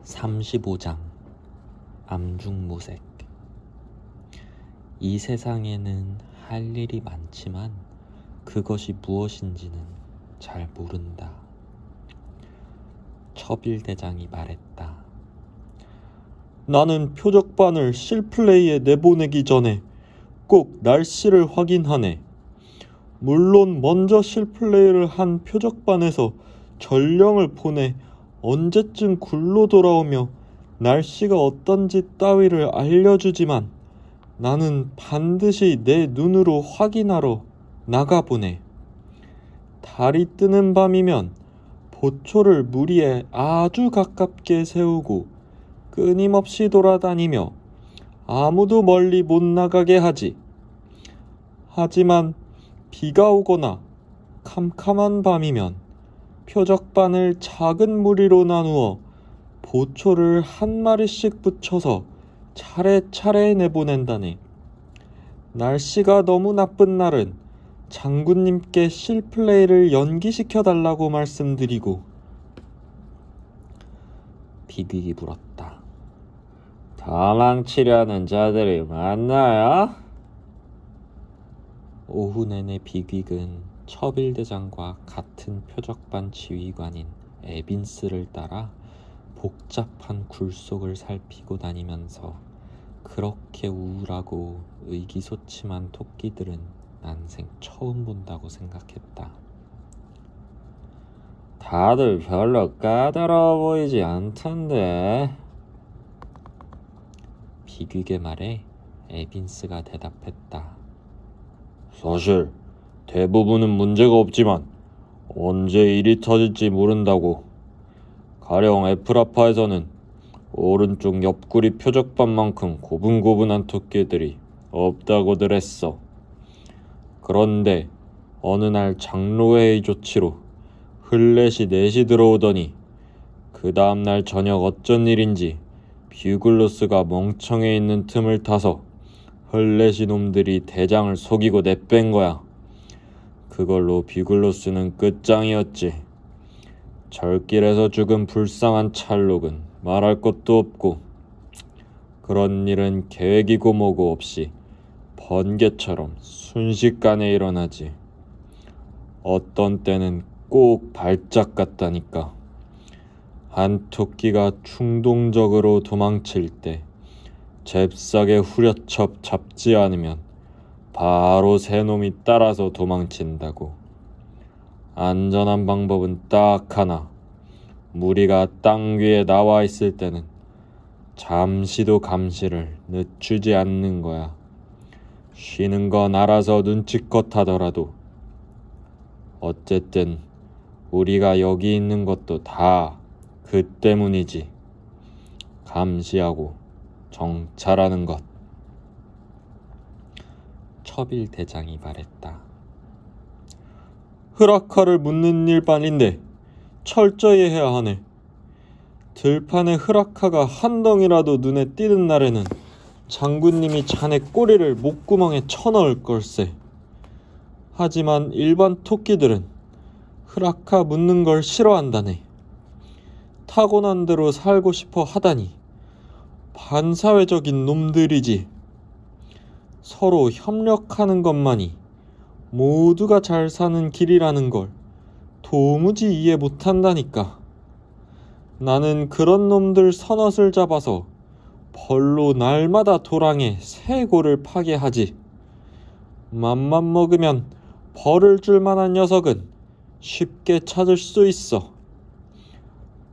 35장 암중무색. 이 세상에는 할 일이 많지만 그것이 무엇인지는 잘 모른다. 첩일대장이 말했다. 나는 표적반을 실플레이에 내보내기 전에 꼭 날씨를 확인하네. 물론 먼저 실플레이를 한 표적반에서 전령을 보내 언제쯤 굴로 돌아오며 날씨가 어떤지 따위를 알려주지만 나는 반드시 내 눈으로 확인하러 나가보네. 달이 뜨는 밤이면 보초를 물 위에 아주 가깝게 세우고 끊임없이 돌아다니며 아무도 멀리 못 나가게 하지. 하지만 비가 오거나 캄캄한 밤이면 표적반을 작은 무리로 나누어 보초를 한 마리씩 붙여서 차례차례 내보낸다네. 날씨가 너무 나쁜 날은 장군님께 실플레이를 연기시켜달라고 말씀드리고. 비극이 물었다. 도망치려는 자들이 많나요? 오후 내내 비극은 첩일대장과 같은 표적반 지휘관인 에빈스를 따라 복잡한 굴속을 살피고 다니면서 그렇게 우울하고 의기소침한 토끼들은 난생 처음 본다고 생각했다. 다들 별로 까다로워 보이지 않던데. 비극의 말에 에빈스가 대답했다. 사실 대부분은 문제가 없지만 언제 일이 터질지 모른다고. 가령 에프라파에서는 오른쪽 옆구리 표적반만큼 고분고분한 토끼들이 없다고들 했어. 그런데 어느 날 장로회의 조치로 흘렛이 넷이 들어오더니 그 다음날 저녁 어쩐 일인지 뷰글로스가 멍청해 있는 틈을 타서 흘렛이 놈들이 대장을 속이고 내뺀 거야. 그걸로 뷰글로스는 끝장이었지. 절길에서 죽은 불쌍한 찰록은 말할 것도 없고, 그런 일은 계획이고 뭐고 없이 번개처럼 순식간에 일어나지. 어떤 때는 꼭 발작 같다니까. 한 토끼가 충동적으로 도망칠 때 잽싸게 후려쳐 잡지 않으면 바로 새 놈이 따라서 도망친다고. 안전한 방법은 딱 하나. 무리가 땅 위에 나와 있을 때는 잠시도 감시를 늦추지 않는 거야. 쉬는 건 알아서 눈치껏 하더라도. 어쨌든 우리가 여기 있는 것도 다 그 때문이지. 감시하고 정찰하는 것. 첩일대장이 말했다. 흐라카를 묻는 일반인데 철저히 해야 하네. 들판에 흐라카가 한 덩이라도 눈에 띄는 날에는 장군님이 자네 꼬리를 목구멍에 쳐넣을 걸세. 하지만 일반 토끼들은 흐라카 묻는 걸 싫어한다네. 타고난 대로 살고 싶어 하다니 반사회적인 놈들이지. 서로 협력하는 것만이 모두가 잘 사는 길이라는 걸 도무지 이해 못한다니까. 나는 그런 놈들 서넛을 잡아서 벌로 날마다 도랑에 새 골을 파게 하지. 맘만 먹으면 벌을 줄 만한 녀석은 쉽게 찾을 수 있어.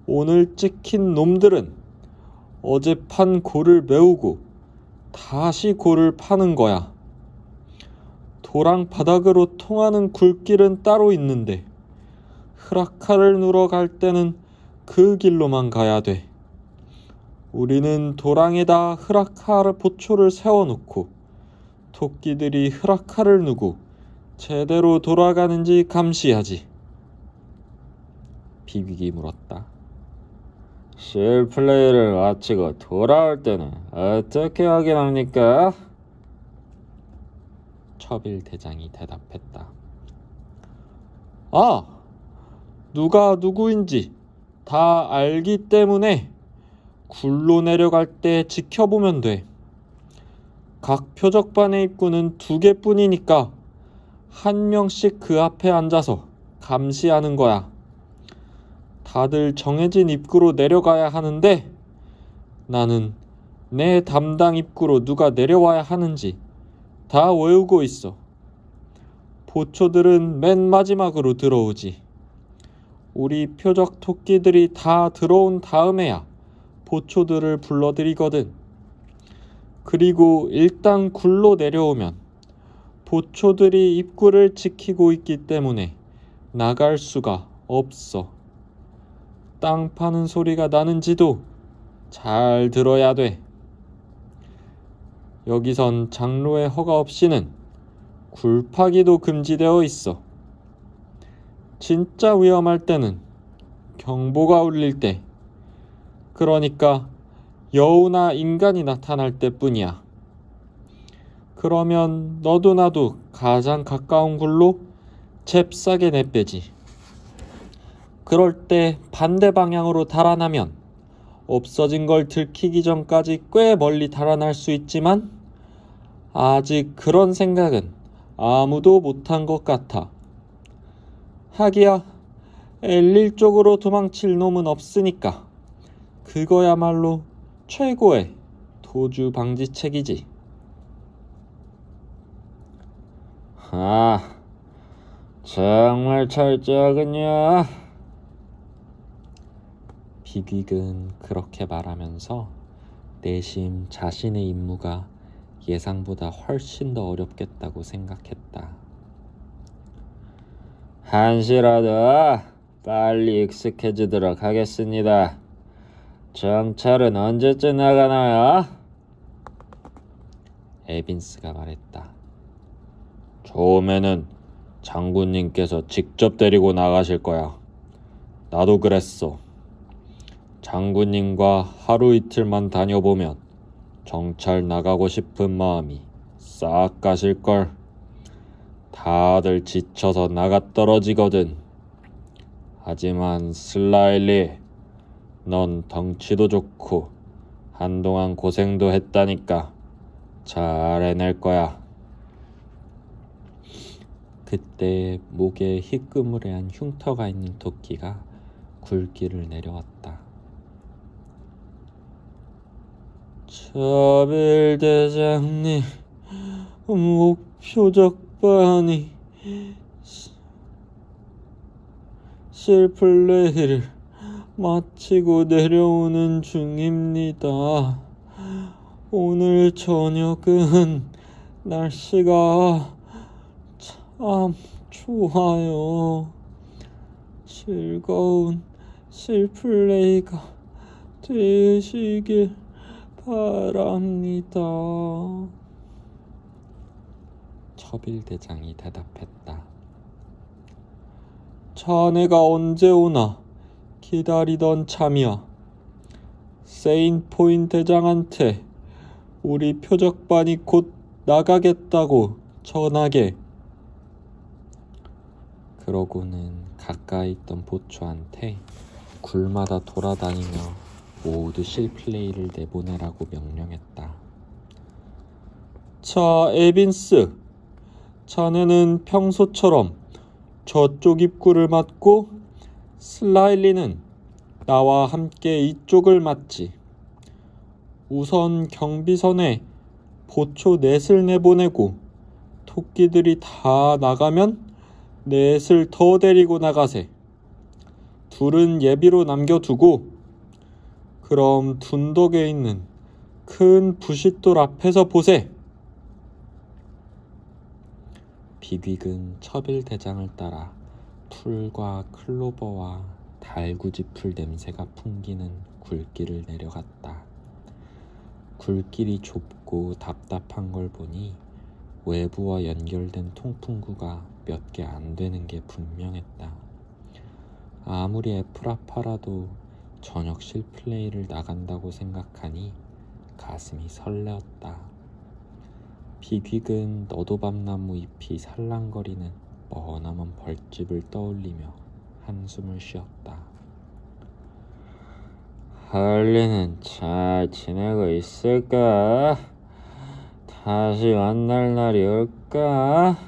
오늘 찍힌 놈들은 어제 판 골을 메우고 다시 골을 파는 거야. 도랑 바닥으로 통하는 굴길은 따로 있는데 흐라카를 누러 갈 때는 그 길로만 가야 돼. 우리는 도랑에다 흐라카 보초를 세워놓고 토끼들이 흐라카를 누고 제대로 돌아가는지 감시하지. 비극이 물었다. 실플레이를 마치고 돌아올 때는 어떻게 확인합니까? 첩일대장이 대답했다. 누가 누구인지 다 알기 때문에 굴로 내려갈 때 지켜보면 돼. 각 표적반의 입구는 2개뿐이니까 한 명씩 그 앞에 앉아서 감시하는 거야. 다들 정해진 입구로 내려가야 하는데 나는 내 담당 입구로 누가 내려와야 하는지 다 외우고 있어. 보초들은 맨 마지막으로 들어오지. 우리 표적 토끼들이 다 들어온 다음에야 보초들을 불러들이거든. 그리고 일단 굴로 내려오면 보초들이 입구를 지키고 있기 때문에 나갈 수가 없어. 땅 파는 소리가 나는지도 잘 들어야 돼. 여기선 장로의 허가 없이는 굴 파기도 금지되어 있어. 진짜 위험할 때는 경보가 울릴 때, 그러니까 여우나 인간이 나타날 때뿐이야. 그러면 너도 나도 가장 가까운 굴로 잽싸게 내빼지. 그럴 때 반대 방향으로 달아나면 없어진 걸 들키기 전까지 꽤 멀리 달아날 수 있지만 아직 그런 생각은 아무도 못한 것 같아. 하기야 엘릴 쪽으로 도망칠 놈은 없으니까 그거야말로 최고의 도주 방지책이지. 아, 정말 철저하군요. 비빅은 그렇게 말하면서 내심 자신의 임무가 예상보다 훨씬 더 어렵겠다고 생각했다. 한시라도 빨리 익숙해지도록 하겠습니다. 정찰은 언제쯤 나가나요? 에빈스가 말했다. 처음에는 장군님께서 직접 데리고 나가실 거야. 나도 그랬어. 장군님과 하루 이틀만 다녀보면 정찰 나가고 싶은 마음이 싹 가실걸. 다들 지쳐서 나가 떨어지거든. 하지만 슬라일리, 넌 덩치도 좋고 한동안 고생도 했다니까 잘 해낼 거야. 그때 목에 희끄무레한 흉터가 있는 토끼가 굴길을 내려왔다. 차빌 대장님, 목표적반이 실플레이를 마치고 내려오는 중입니다. 오늘 저녁은 날씨가 참 좋아요. 즐거운 실플레이가 되시길 바랍니다. 처빌 대장이 대답했다. 자네가 언제 오나 기다리던 참이야. 세인포인 대장한테 우리 표적반이 곧 나가겠다고 전하게. 그러고는 가까이 있던 보초한테 굴마다 돌아다니며 모두 실플레이를 내보내라고 명령했다. 자, 에빈스, 자네는 평소처럼 저쪽 입구를 맡고 슬라일리는 나와 함께 이쪽을 맡지. 우선 경비선에 보초 넷을 내보내고 토끼들이 다 나가면 넷을 더 데리고 나가세. 둘은 예비로 남겨두고 그럼 둔덕에 있는 큰 부싯돌 앞에서 보세. 비빅은 처빌 대장을 따라 풀과 클로버와 달구지풀 냄새가 풍기는 굴길을 내려갔다. 굴길이 좁고 답답한 걸 보니 외부와 연결된 통풍구가 몇 개 안 되는 게 분명했다. 아무리 에프라파라도 저녁 실플레이를 나간다고 생각하니 가슴이 설레었다. 비빅은 너도밤나무 잎이 살랑거리는 머나먼 벌집을 떠올리며 한숨을 쉬었다. 헐리는 잘 지내고 있을까? 다시 만날 날이 올까?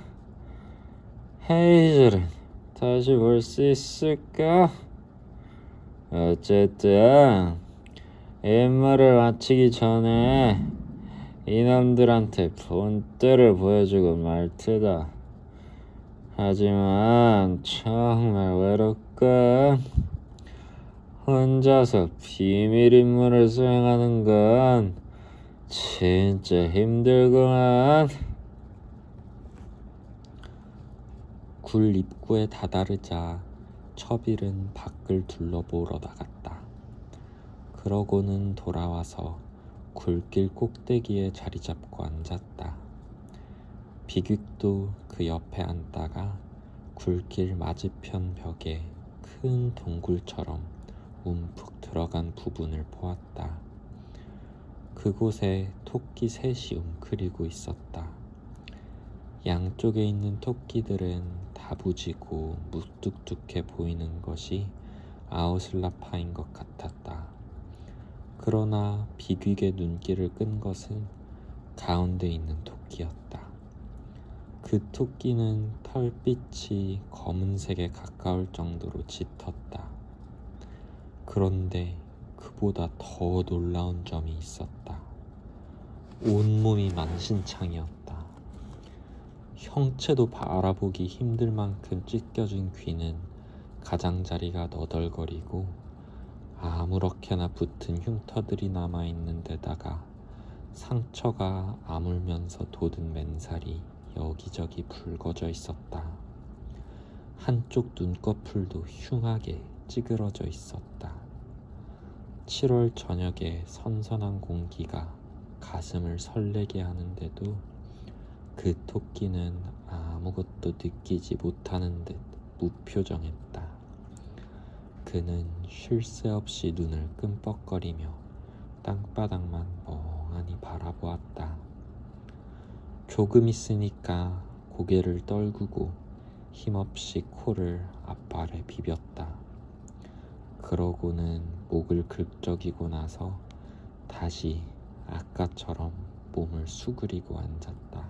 헤이즐은 다시 볼 수 있을까? 어쨌든 임무를 마치기 전에 이놈들한테 본때를 보여주고 말 테다. 하지만 정말 외롭군. 혼자서 비밀 임무를 수행하는 건 진짜 힘들구만. 굴 입구에 다다르자 처빌은 밖을 둘러보러 나갔다. 그러고는 돌아와서 굴길 꼭대기에 자리 잡고 앉았다. 비퀵도 그 옆에 앉다가 굴길 맞은편 벽에 큰 동굴처럼 움푹 들어간 부분을 보았다. 그곳에 토끼 셋이 웅크리고 있었다. 양쪽에 있는 토끼들은 다부지고 무뚝뚝해 보이는 것이 아우슬라파인 것 같았다. 그러나 비퀵의 눈길을 끈 것은 가운데 있는 토끼였다. 그 토끼는 털빛이 검은색에 가까울 정도로 짙었다. 그런데 그보다 더 놀라운 점이 있었다. 온몸이 만신창이었다. 형체도 바라보기 힘들 만큼 찢겨진 귀는 가장자리가 너덜거리고 아무렇게나 붙은 흉터들이 남아있는 데다가 상처가 아물면서 돋은 맨살이 여기저기 붉어져 있었다. 한쪽 눈꺼풀도 흉하게 찌그러져 있었다. 7월 저녁에 선선한 공기가 가슴을 설레게 하는데도 그 토끼는 아무것도 느끼지 못하는 듯 무표정했다. 그는 쉴 새 없이 눈을 끔뻑거리며 땅바닥만 멍하니 바라보았다. 조금 있으니까 고개를 떨구고 힘없이 코를 앞발에 비볐다. 그러고는 목을 긁적이고 나서 다시 아까처럼 몸을 수그리고 앉았다.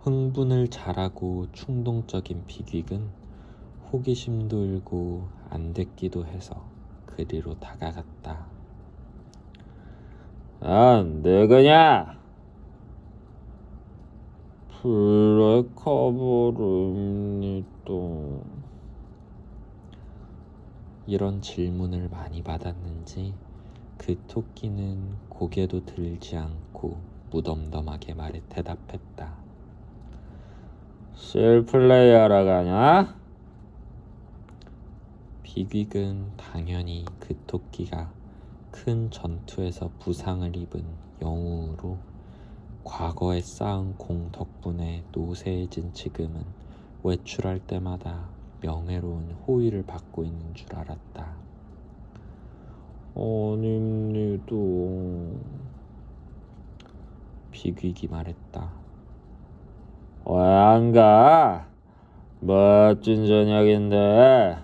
흥분을 잘하고 충동적인 비퀵은 호기심도 일고 안댔기도 해서 그리로 다가갔다. 난 누구냐? 블랙커버입니다. 이런 질문을 많이 받았는지 그 토끼는 고개도 들지 않고 무덤덤하게 말에 대답했다. 실플레이하러 가냐? 비퀵은 당연히 그 토끼가 큰 전투에서 부상을 입은 영웅으로 과거에 쌓은 공 덕분에 노쇠해진 지금은 외출할 때마다 명예로운 호의를 받고 있는 줄 알았다. 아닙니다. 비퀵이 말했다. 왜 안 가? 멋진 저녁인데.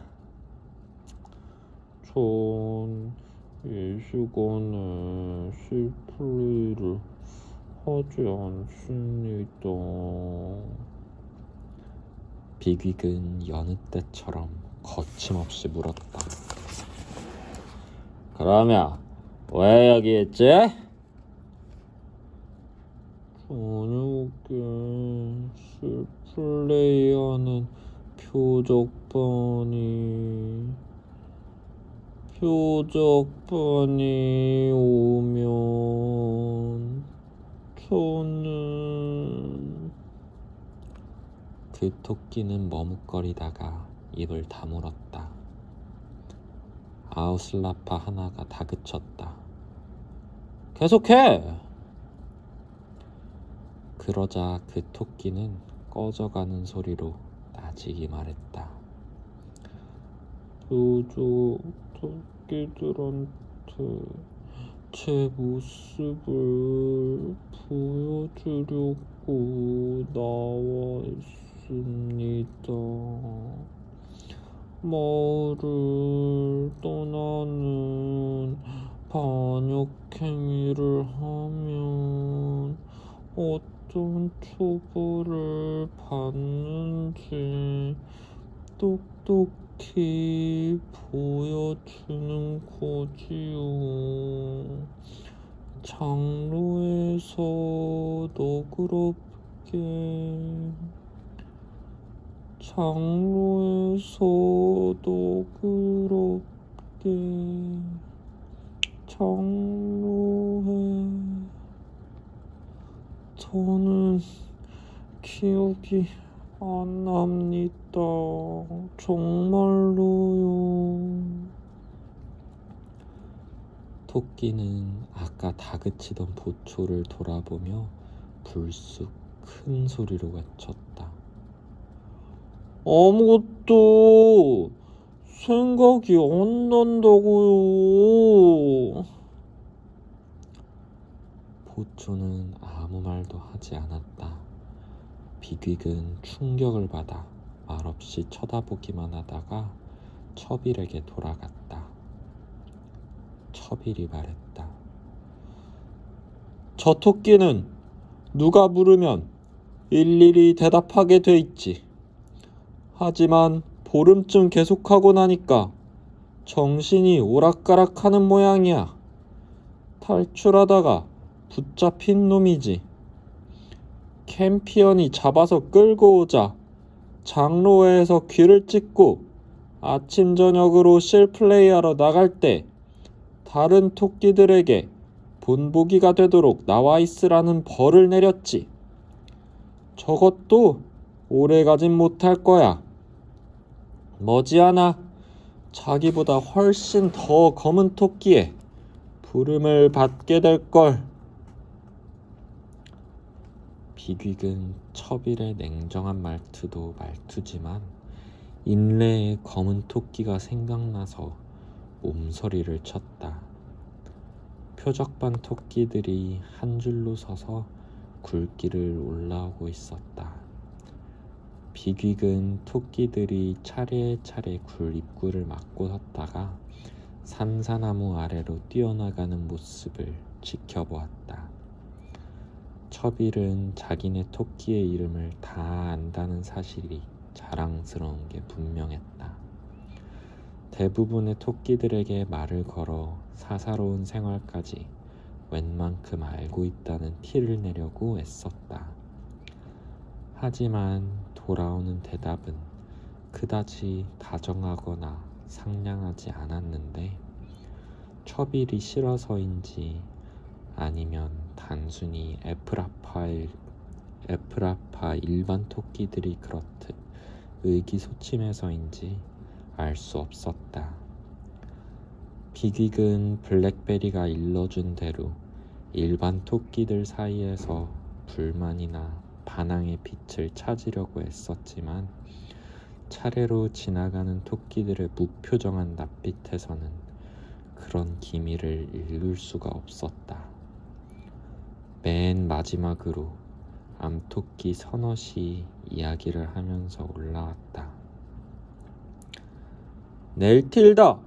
전 이 시간에 실플레이를 하지 않습니다. 비퀵은 여느 때처럼 거침없이 물었다. 그러면 왜 여기 있지? 저녁에 실플레이하는 표적반이 오면 저는 그 토끼는 머뭇거리다가 입을 다물었다. 아우슬라파 하나가 다그쳤다. 계속해! 그러자 그 토끼는 꺼져가는 소리로 나직이 말했다. 표적 토끼들한테 제 모습을 보여주려고 나와 있습니다. 마을을 떠나는 반역행위를 하면 어떤 처벌을 받는지 똑똑히 보여주는 거지요. 장로에서 너그럽게 장로회 저는 기억이 안 납니다. 정말로요. 토끼는 아까 다그치던 보초를 돌아보며 불쑥 큰 소리로 외쳤다. 아무것도 생각이 안 난다고요. 보초는 아무 말도 하지 않았다. 비귀은 충격을 받아 말없이 쳐다보기만 하다가 처빌에게 돌아갔다. 처빌이 말했다. 저 토끼는 누가 물으면 일일이 대답하게 돼 있지. 하지만 보름쯤 계속하고 나니까 정신이 오락가락하는 모양이야. 탈출하다가 붙잡힌 놈이지. 캠피언이 잡아서 끌고 오자 장로회에서 귀를 찢고 아침 저녁으로 실플레이하러 나갈 때 다른 토끼들에게 본보기가 되도록 나와 있으라는 벌을 내렸지. 저것도 오래가진 못할 거야. 머지않아 자기보다 훨씬 더 검은 토끼에 부름을 받게 될걸. 비귀은 처빌의 냉정한 말투도 말투지만 인레의 검은 토끼가 생각나서 몸서리를 쳤다. 표적반 토끼들이 한 줄로 서서 굴길을 올라오고 있었다. 비귀은 토끼들이 차례차례 굴 입구를 막고 섰다가 산사나무 아래로 뛰어나가는 모습을 지켜보았다. 처빌은 자기네 토끼의 이름을 다 안다는 사실이 자랑스러운 게 분명했다. 대부분의 토끼들에게 말을 걸어 사사로운 생활까지 웬만큼 알고 있다는 티를 내려고 애썼다. 하지만 돌아오는 대답은 그다지 다정하거나 상냥하지 않았는데 처빌이 싫어서인지 아니면 단순히 에프라파 일반 토끼들이 그렇듯 의기소침해서인지 알 수 없었다. 비귀은 블랙베리가 일러준 대로 일반 토끼들 사이에서 불만이나 반항의 빛을 찾으려고 애썼지만 차례로 지나가는 토끼들의 무표정한 낯빛에서는 그런 기미를 읽을 수가 없었다. 맨 마지막으로 암토끼 서넛이 이야기를 하면서 올라왔다. 넬틸다,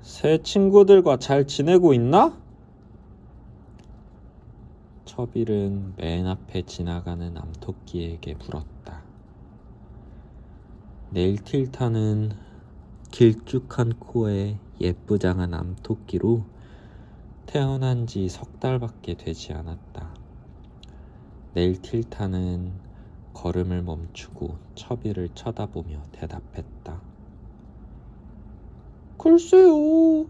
새 친구들과 잘 지내고 있나? 처빌은 맨 앞에 지나가는 암토끼에게 물었다. 넬틸타는 길쭉한 코에 예쁘장한 암토끼로 태어난 지 3달밖에 되지 않았다. 넬틸타는 걸음을 멈추고 처빌을 쳐다보며 대답했다. 글쎄요,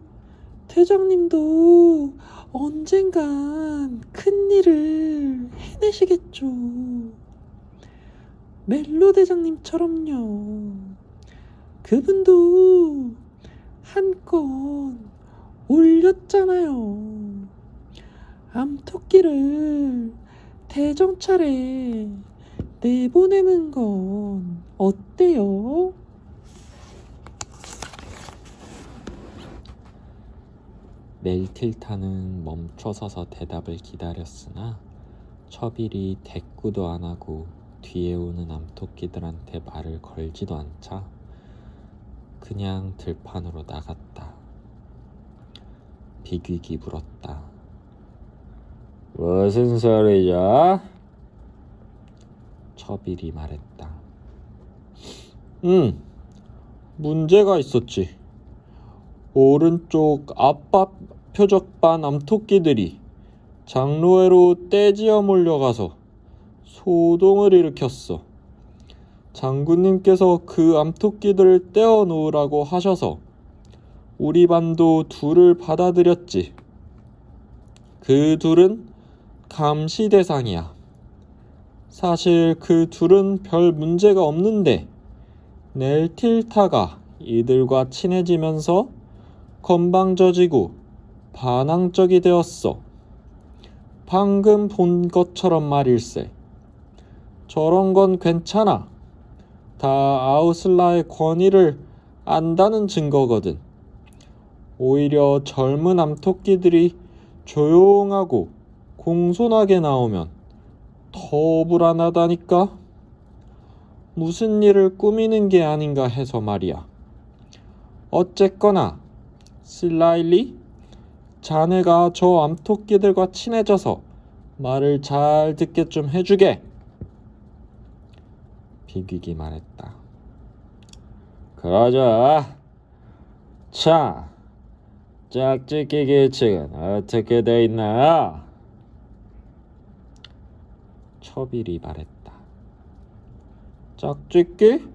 대장님도 언젠간 큰일을 해내시겠죠. 멜로 대장님처럼요. 그분도 한 건 올렸잖아요. 암토끼를 대정찰에 내보내는 건 어때요? 넬틸타는 멈춰서서 대답을 기다렸으나 처빌이 대꾸도 안 하고 뒤에 오는 암토끼들한테 말을 걸지도 않자 그냥 들판으로 나갔다. 비귀기 물었다. 무슨 소리죠? 처빌이 말했다. 문제가 있었지. 오른쪽 앞밭 표적반 암토끼들이 장로회로 떼지어 몰려가서 소동을 일으켰어. 장군님께서 그 암토끼들을 떼어 놓으라고 하셔서 우리 반도 둘을 받아들였지. 그 둘은 감시 대상이야. 사실 그 둘은 별 문제가 없는데 넬틸타가 이들과 친해지면서 건방져지고 반항적이 되었어. 방금 본 것처럼 말일세. 저런 건 괜찮아. 다 아우슬라의 권위를 안다는 증거거든. 오히려 젊은 암토끼들이 조용하고 공손하게 나오면 더 불안하다니까? 무슨 일을 꾸미는 게 아닌가 해서 말이야. 어쨌거나 실라일리, 자네가 저 암토끼들과 친해져서 말을 잘 듣게 좀 해주게. 비귀기 말했다. 그러자. 자, 짝짓기 규칙은 어떻게 돼 있나요? 처빌이 말했다. 짝짓기?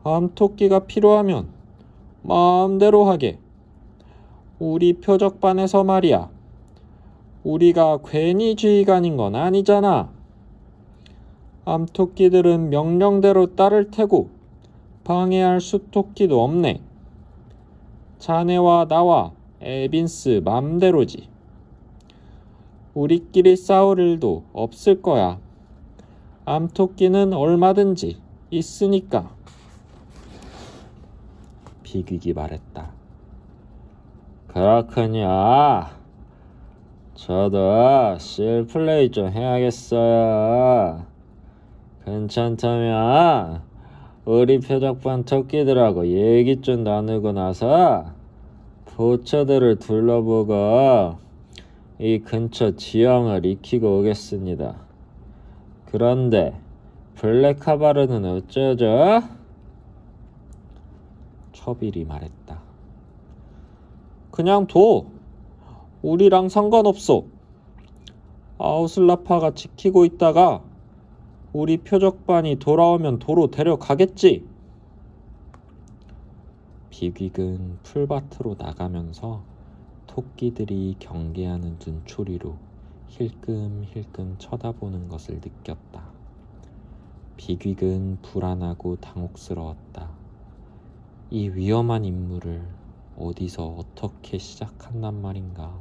암토끼가 필요하면 마음대로 하게. 우리 표적반에서 말이야. 우리가 괜히 지휘관인 건 아니잖아. 암토끼들은 명령대로 따를 테고 방해할 수토끼도 없네. 자네와 나와 에빈스 맘대로지. 우리끼리 싸울 일도 없을 거야. 암토끼는 얼마든지 있으니까. 비귀기 말했다. 그렇군요. 저도 실플레이 좀 해야겠어요. 괜찮다면 우리 표적반 토끼들하고 얘기 좀 나누고 나서 포처들을 둘러보고 이 근처 지형을 익히고 오겠습니다. 그런데 블랙카바르는 어쩌죠? 처빌이 말했다. 그냥 둬. 우리랑 상관없어. 아우슬라파가 지키고 있다가 우리 표적반이 돌아오면 도로 데려가겠지. 비귀는 풀밭으로 나가면서 토끼들이 경계하는 눈초리로 힐끔힐끔 쳐다보는 것을 느꼈다. 비귀는 불안하고 당혹스러웠다. 이 위험한 임무를 어디서 어떻게 시작한단 말인가.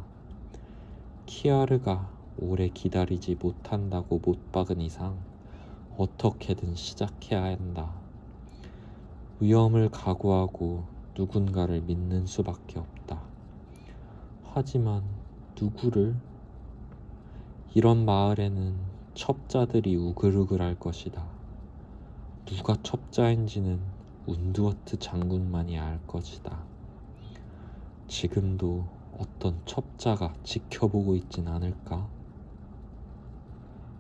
키아르가 오래 기다리지 못한다고 못 박은 이상 어떻게든 시작해야 한다. 위험을 각오하고 누군가를 믿는 수밖에 없다. 하지만 누구를? 이런 마을에는 첩자들이 우글우글할 것이다. 누가 첩자인지는 운두어트 장군만이 알 것이다. 지금도 어떤 첩자가 지켜보고 있진 않을까?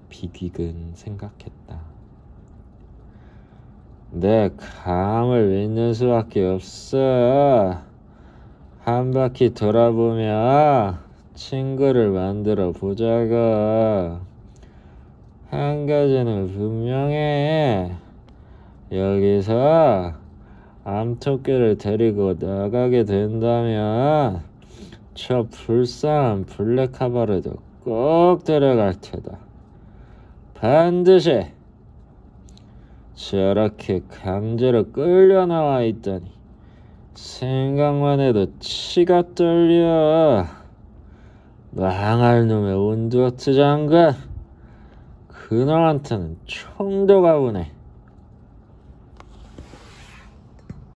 비귀는 생각했다. 내 감을 믿는 수밖에 없어. 한 바퀴 돌아보며 친구를 만들어 보자고. 한 가지는 분명해. 여기서 암토끼를 데리고 나가게 된다면 저 불쌍한 블랙카바르도 꼭 데려갈 테다. 반드시. 저렇게 강제로 끌려 나와 있다니 생각만 해도 치가 떨려. 망할 놈의 운두어트 장군. 그놈한테는 총도 가보네.